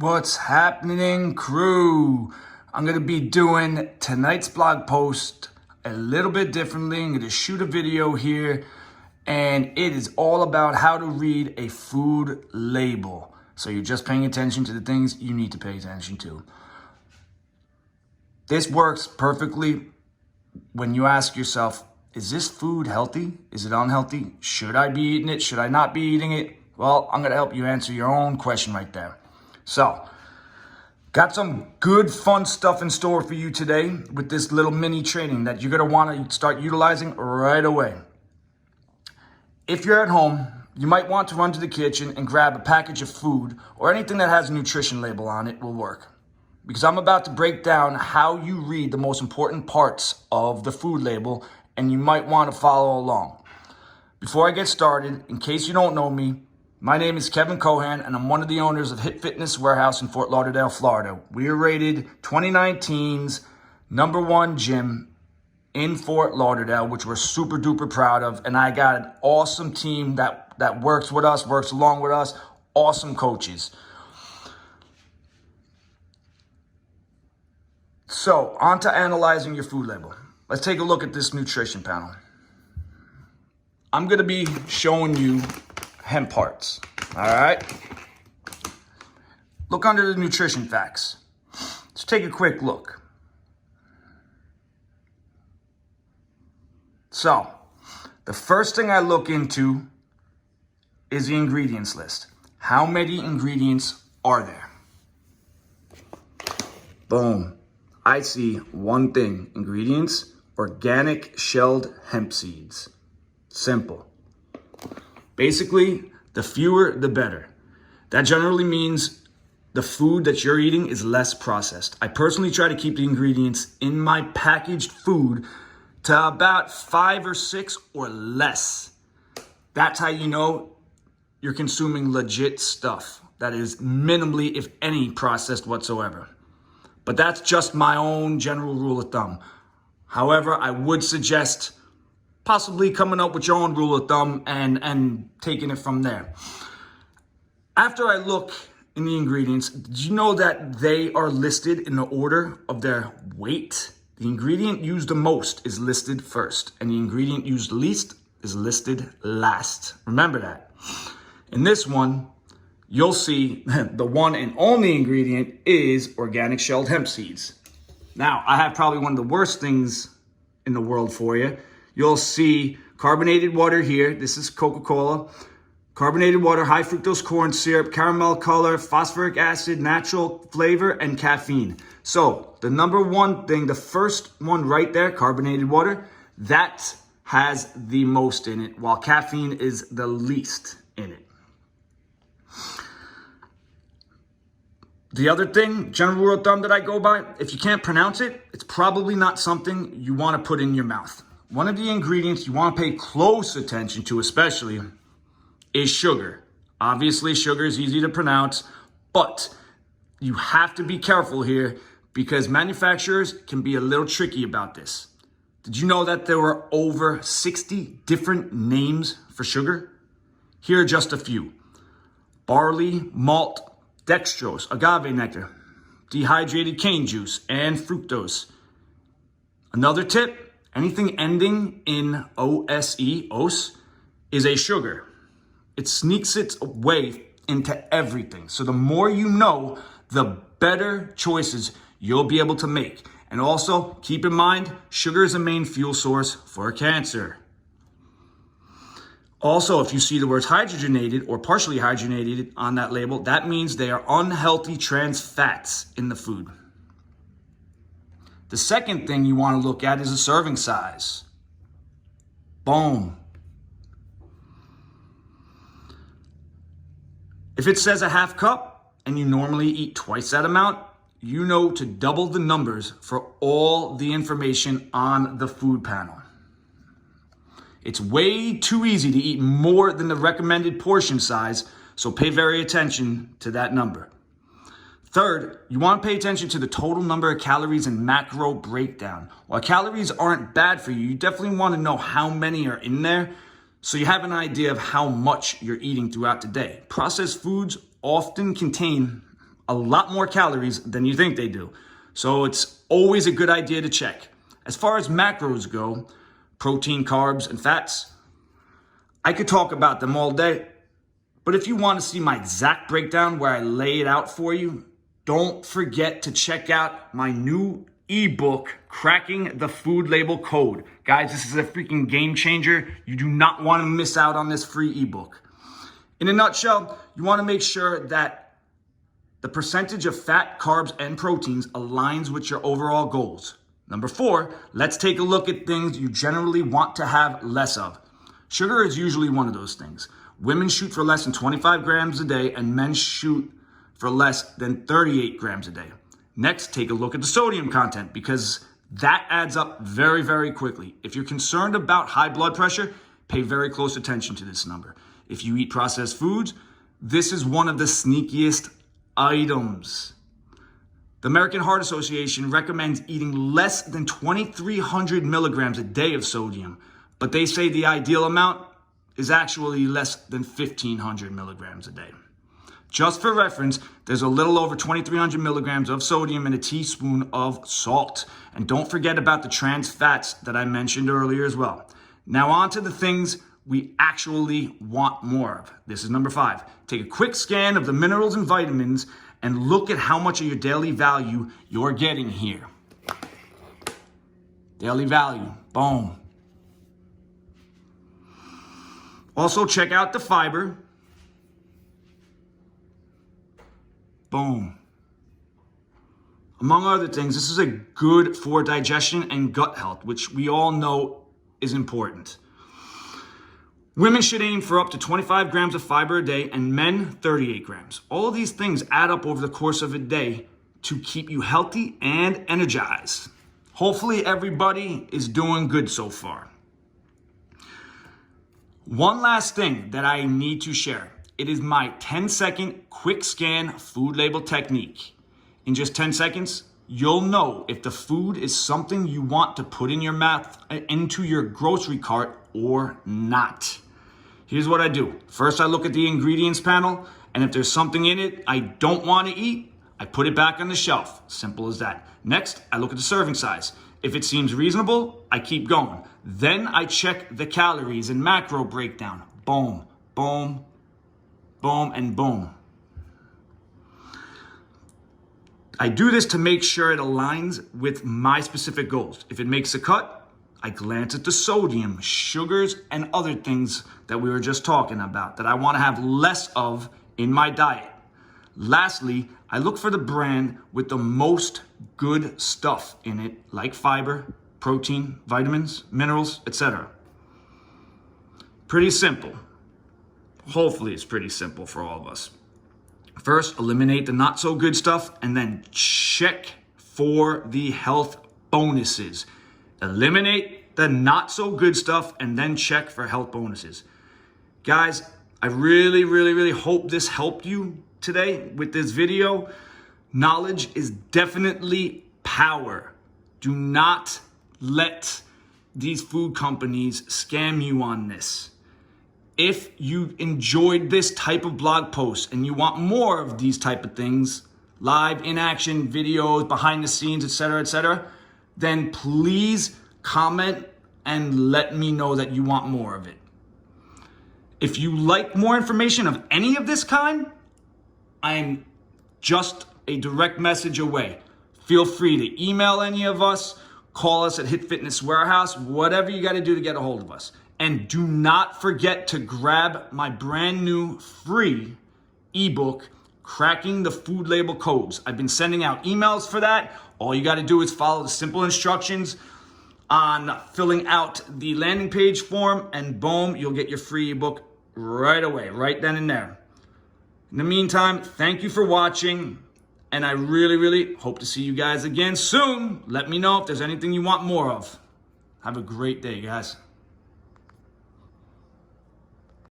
What's happening, crew? I'm going to be doing tonight's blog post a little bit differently. I'm going to shoot a video here, and it is all about how to read a food label. So you're just paying attention to the things you need to pay attention to. This works perfectly when you ask yourself, is this food healthy? Is it unhealthy? Should I be eating it? Should I not be eating it? Well, I'm going to help you answer your own question right there. So, got some good fun stuff in store for you today with this little mini training that you're going to want to start utilizing right away. If you're at home, you might want to run to the kitchen and grab a package of food or anything that has a nutrition label on it will work. Because I'm about to break down how you read the most important parts of the food label, and you might want to follow along. Before I get started, in case you don't know me, my name is Kevin Cohan, and I'm one of the owners of Hit Fitness Warehouse in Fort Lauderdale, Florida. We are rated 2019's #1 gym in Fort Lauderdale, which we're super duper proud of. And I got an awesome team that works with us, works along with us, awesome coaches. So, on to analyzing your food label. Let's take a look at this nutrition panel. I'm going to be showing you hemp parts. All right. Look under the nutrition facts. Let's take a quick look. So, the first thing I look into is the ingredients list. How many ingredients are there? Boom. I see one thing. Ingredients: organic shelled hemp seeds. Simple. Basically, the fewer, the better. That generally means the food that you're eating is less processed. I personally try to keep the ingredients in my packaged food to about 5 or 6 or less. That's how you know you're consuming legit stuff that is minimally, if any, processed whatsoever. But that's just my own general rule of thumb. However, I would suggest possibly coming up with your own rule of thumb and taking it from there. After I look in the ingredients, did you know that they are listed in the order of their weight? The ingredient used the most is listed first, and the ingredient used least is listed last. Remember that. In this one, you'll see the one and only ingredient is organic shelled hemp seeds. Now, I have probably one of the worst things in the world for you. You'll see carbonated water here. This is Coca Cola. Carbonated water, high fructose corn syrup, caramel color, phosphoric acid, natural flavor, and caffeine. So the #1 thing, the first one right there, carbonated water, that has the most in it, while caffeine is the least in it. The other thing, general rule of thumb that I go by, if you can't pronounce it, it's probably not something you want to put in your mouth. One of the ingredients you want to pay close attention to especially is sugar. Obviously, sugar is easy to pronounce, but you have to be careful here because manufacturers can be a little tricky about this. Did you know that there were over 60 different names for sugar? Here are just a few: barley, malt, dextrose, agave nectar, dehydrated cane juice, and fructose. Another tip: anything ending in OSE, OS, is a sugar. It sneaks its way into everything. So the more you know, the better choices you'll be able to make. And also, keep in mind, sugar is a main fuel source for cancer. Also, if you see the words hydrogenated or partially hydrogenated on that label, that means they are unhealthy trans fats in the food. The second thing you want to look at is the serving size. Boom. If it says a half cup and you normally eat twice that amount, you know to double the numbers for all the information on the food panel. It's way too easy to eat more than the recommended portion size, so pay very attention to that number. Third, you want to pay attention to the total number of calories and macro breakdown. While calories aren't bad for you, you definitely want to know how many are in there so you have an idea of how much you're eating throughout the day. Processed foods often contain a lot more calories than you think they do. So it's always a good idea to check. As far as macros go, protein, carbs, and fats, I could talk about them all day. But if you want to see my exact breakdown where I lay it out for you, don't forget to check out my new ebook, Cracking the Food Label Code. Guys, this is a freaking game changer. You do not want to miss out on this free ebook. In a nutshell, you want to make sure that the percentage of fat, carbs, and proteins aligns with your overall goals. Number 4, let's take a look at things you generally want to have less of. Sugar is usually one of those things. Women shoot for less than 25 grams a day, and men shoot for less than 38 grams a day. Next, take a look at the sodium content, because that adds up very, very quickly. If you're concerned about high blood pressure, pay very close attention to this number. If you eat processed foods, this is one of the sneakiest items. The American Heart Association recommends eating less than 2,300 milligrams a day of sodium, but they say the ideal amount is actually less than 1,500 milligrams a day. Just for reference, there's a little over 2,300 milligrams of sodium in a teaspoon of salt. And don't forget about the trans fats that I mentioned earlier as well. Now on to the things we actually want more of. This is number 5. Take a quick scan of the minerals and vitamins and look at how much of your daily value you're getting here. Daily value, boom. Also check out the fiber. Boom. Among other things, this is a good for digestion and gut health, which we all know is important. Women should aim for up to 25 grams of fiber a day, and men 38 grams. All of these things add up over the course of a day to keep you healthy and energized. Hopefully everybody is doing good so far. One last thing that I need to share. It is my 10-second quick scan food label technique. In just 10 seconds, you'll know if the food is something you want to put in your mouth, into your grocery cart or not. Here's what I do. First, I look at the ingredients panel, and if there's something in it I don't want to eat, I put it back on the shelf. Simple as that. Next, I look at the serving size. If it seems reasonable, I keep going. Then I check the calories and macro breakdown. Boom, boom, boom, and boom. I do this to make sure it aligns with my specific goals. If it makes a cut, I glance at the sodium, sugars, and other things that we were just talking about that I want to have less of in my diet. Lastly, I look for the brand with the most good stuff in it, like fiber, protein, vitamins, minerals, etc. Pretty simple. Hopefully it's pretty simple for all of us. First, eliminate the not so good stuff, and then check for the health bonuses. Eliminate the not so good stuff and then check for health bonuses. Guys, I really hope this helped you today with this video. Knowledge is definitely power. Do not let these food companies scam you on this. If you enjoyed this type of blog post and you want more of these type of things, live in action videos, behind the scenes, etc., then please comment and let me know that you want more of it. If you like more information of any of this kind, I'm just a direct message away. Feel free to email any of us, call us at Hit Fitness Warehouse, whatever you got to do to get a hold of us. And do not forget to grab my brand new free ebook, Cracking the Food Label Codes. I've been sending out emails for that. All you got to do is follow the simple instructions on filling out the landing page form, and boom, you'll get your free ebook right away, right then and there. In the meantime, thank you for watching, and I really hope to see you guys again soon. Let me know if there's anything you want more of. Have a great day, guys.